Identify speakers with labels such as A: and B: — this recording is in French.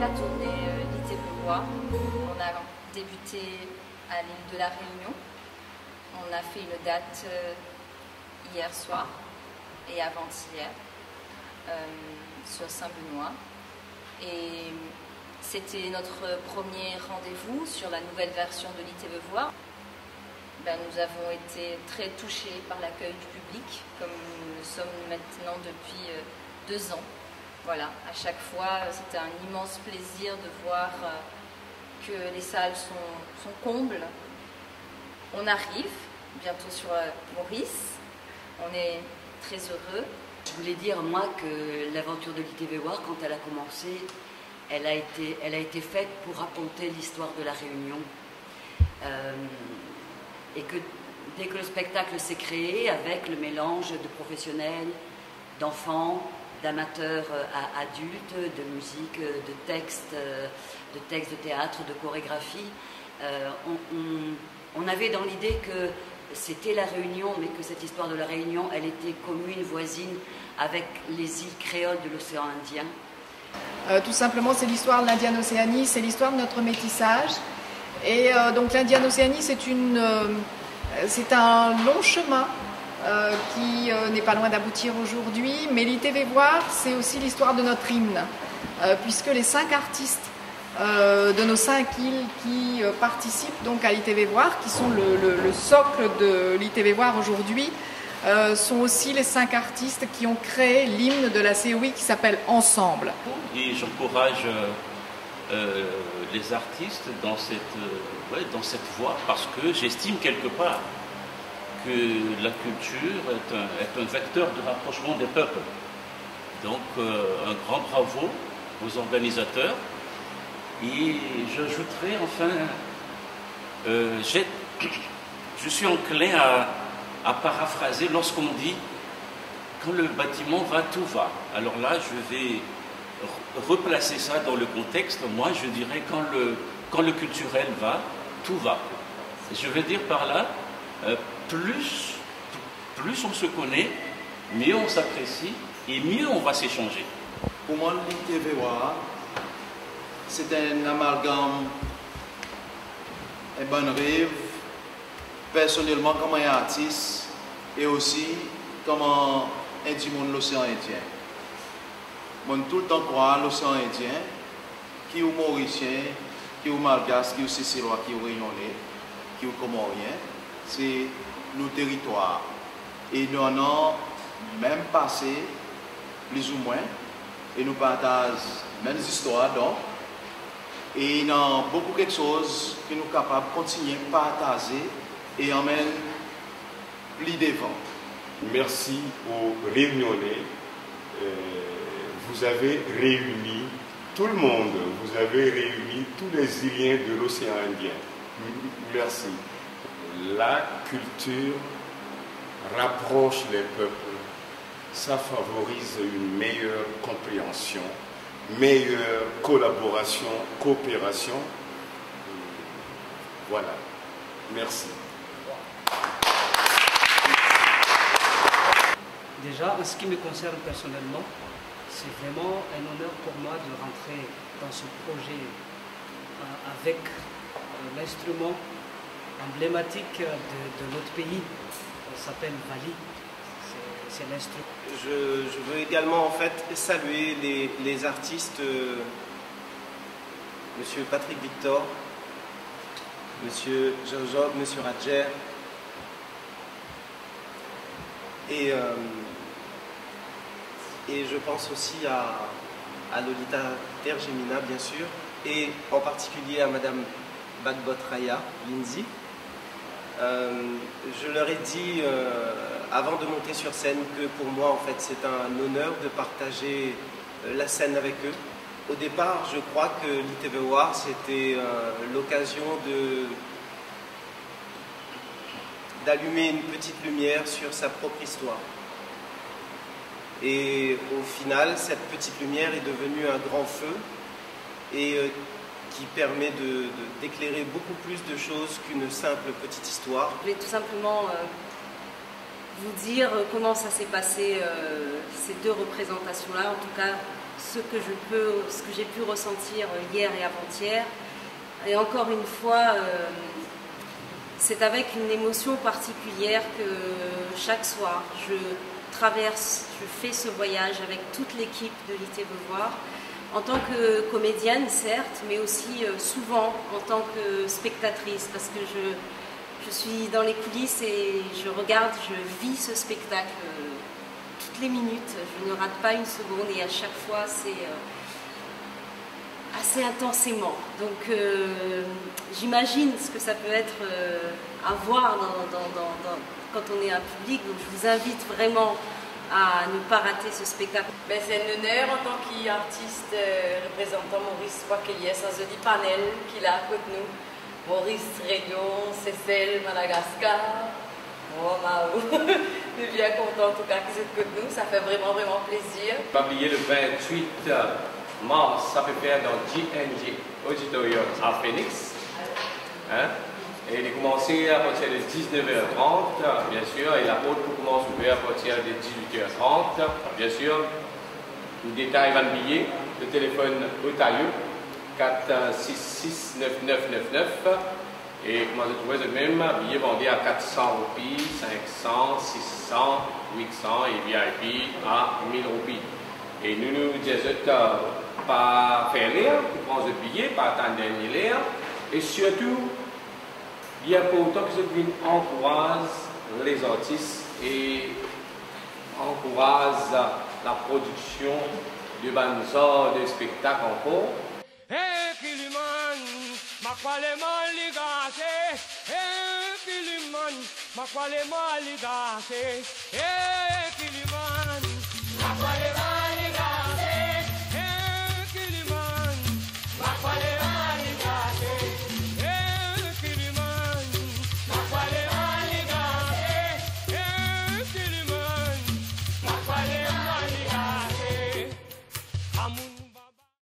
A: la tournée l'ITV-Voix. On a débuté à l'île de la Réunion. On a fait une date hier soir et avant-hier sur Saint-Benoît. Et c'était notre premier rendez-vous sur la nouvelle version de l'ITV-Voix. Nous avons été très touchés par l'accueil du public, comme nous le sommes maintenant depuis 2 ans. Voilà, à chaque fois, c'était un immense plaisir de voir que les salles sont combles. On arrive bientôt sur Maurice, on est très heureux.
B: Je voulais dire, moi, que l'aventure de l'ITV-Voix, quand elle a commencé, elle a été faite pour raconter l'histoire de la Réunion. Et que dès que le spectacle s'est créé, avec le mélange de professionnels, d'enfants, d'amateurs à adultes, de musique, de textes de théâtre, de chorégraphie, on avait dans l'idée que c'était la Réunion, mais que cette histoire de la Réunion, elle était commune, voisine, avec les îles créoles de l'océan Indien.
C: Tout simplement, c'est l'histoire de l'Indienne-Océanie, c'est l'histoire de notre métissage. Et donc l'Indienne-Océanie, c'est un long chemin qui n'est pas loin d'aboutir aujourd'hui. Mais l'ITV-Voix, c'est aussi l'histoire de notre hymne, puisque les 5 artistes de nos 5 îles qui participent donc à l'ITV-Voix, qui sont le socle de l'ITV-Voix aujourd'hui, sont aussi les 5 artistes qui ont créé l'hymne de la COI qui s'appelle Ensemble.
D: Et j'encourage les artistes dans cette voie, parce que j'estime quelque part que la culture est un vecteur de rapprochement des peuples. Donc un grand bravo aux organisateurs. Et j'ajouterai enfin, je suis enclin à paraphraser lorsqu'on dit quand le bâtiment va, tout va. Alors là, je vais replacer ça dans le contexte. Moi, je dirais quand le culturel va, tout va. Je veux dire par là, plus on se connaît, mieux on s'apprécie et mieux on va s'échanger.
E: Pour moi, l'ITV-Voix, c'est un amalgame, un bon rêve, personnellement comme un artiste et aussi comme un monde de l'océan Indien. Moi, tout le temps croire l'océan Indien, qui est mauricien, qui est malgache, qui est sicilien, qui est réunionnais, qui est comorien, c'est nos territoires. Et nous en avons même passé, plus ou moins, et nous partageons les mêmes histoires. Donc, et il y a beaucoup de choses que nous sommes capables de continuer à partager et emmèner plus devant.
F: Merci aux Réunionnais. Vous avez réuni tout le monde, vous avez réuni tous les Iliens de l'océan Indien. Merci. La culture rapproche les peuples, ça favorise une meilleure compréhension, meilleure collaboration, coopération. Voilà. Merci.
G: Déjà, en ce qui me concerne personnellement, c'est vraiment un honneur pour moi de rentrer dans ce projet avec l'instrument emblématique de notre pays. Ça s'appelle Vali. C'est l'instrument.
H: Je veux également en fait saluer les artistes, Monsieur Patrick Victor, Monsieur Jojob, Monsieur Radjer, et je pense aussi à Lolita Tergemina, bien sûr, et en particulier à Madame Bagbotraya Lindsay. Je leur ai dit avant de monter sur scène que pour moi, en fait, c'est un honneur de partager la scène avec eux. Au départ, je crois que l'ITV-Voix, c'était l'occasion d'allumer une petite lumière sur sa propre histoire. Et au final, cette petite lumière est devenue un grand feu et qui permet d'éclairer beaucoup plus de choses qu'une simple petite histoire.
A: Je voulais tout simplement vous dire comment ça s'est passé, ces 2 représentations-là. En tout cas,
I: ce que j'ai pu ressentir hier et avant-hier. Et encore une fois, c'est avec une émotion particulière que chaque soir, je fais ce voyage avec toute l'équipe de l'IT Beauvoir, en tant que comédienne, certes, mais aussi souvent en tant que spectatrice, parce que je suis dans les coulisses et je regarde, je vis ce spectacle toutes les minutes, je ne rate pas une seconde et à chaque fois c'est assez intensément. Donc j'imagine ce que ça peut être à voir quand on est un public, donc je vous invite vraiment à ne pas rater ce spectacle.
J: Ben, c'est un honneur en tant qu'artiste représentant Maurice Poirier dans ce panel qu'il a à côté de nous. Maurice Réunion, Cécile, Madagascar. Oh, Mao. Je suis bien content en tout cas qu'ils soient de nous, ça fait vraiment plaisir.
K: Pas oublier le 28 mars, ça peut faire dans GNG Auditorium à Phoenix. Hein? Et il est commencé à partir de 19h30, bien sûr, et la porte commence ouverte à partir de 18h30, bien sûr. Le détail va le billet, le téléphone au tailleux, 466 9999. Et comment vous trouvez le même billet vendu à 400 roupies, 500, 600, 800 et VIP à 1000 roupies. Et nous disons pas faire l'air, prendre le billet, pas attendre l'air. Et surtout, bien pourtant que je encourage les artistes et encourage la production de bandes de spectacles encore.
L: Hey, Kiliman, makwaleman ligase. Hey, Kiliman, makwaleman ligase. Hey.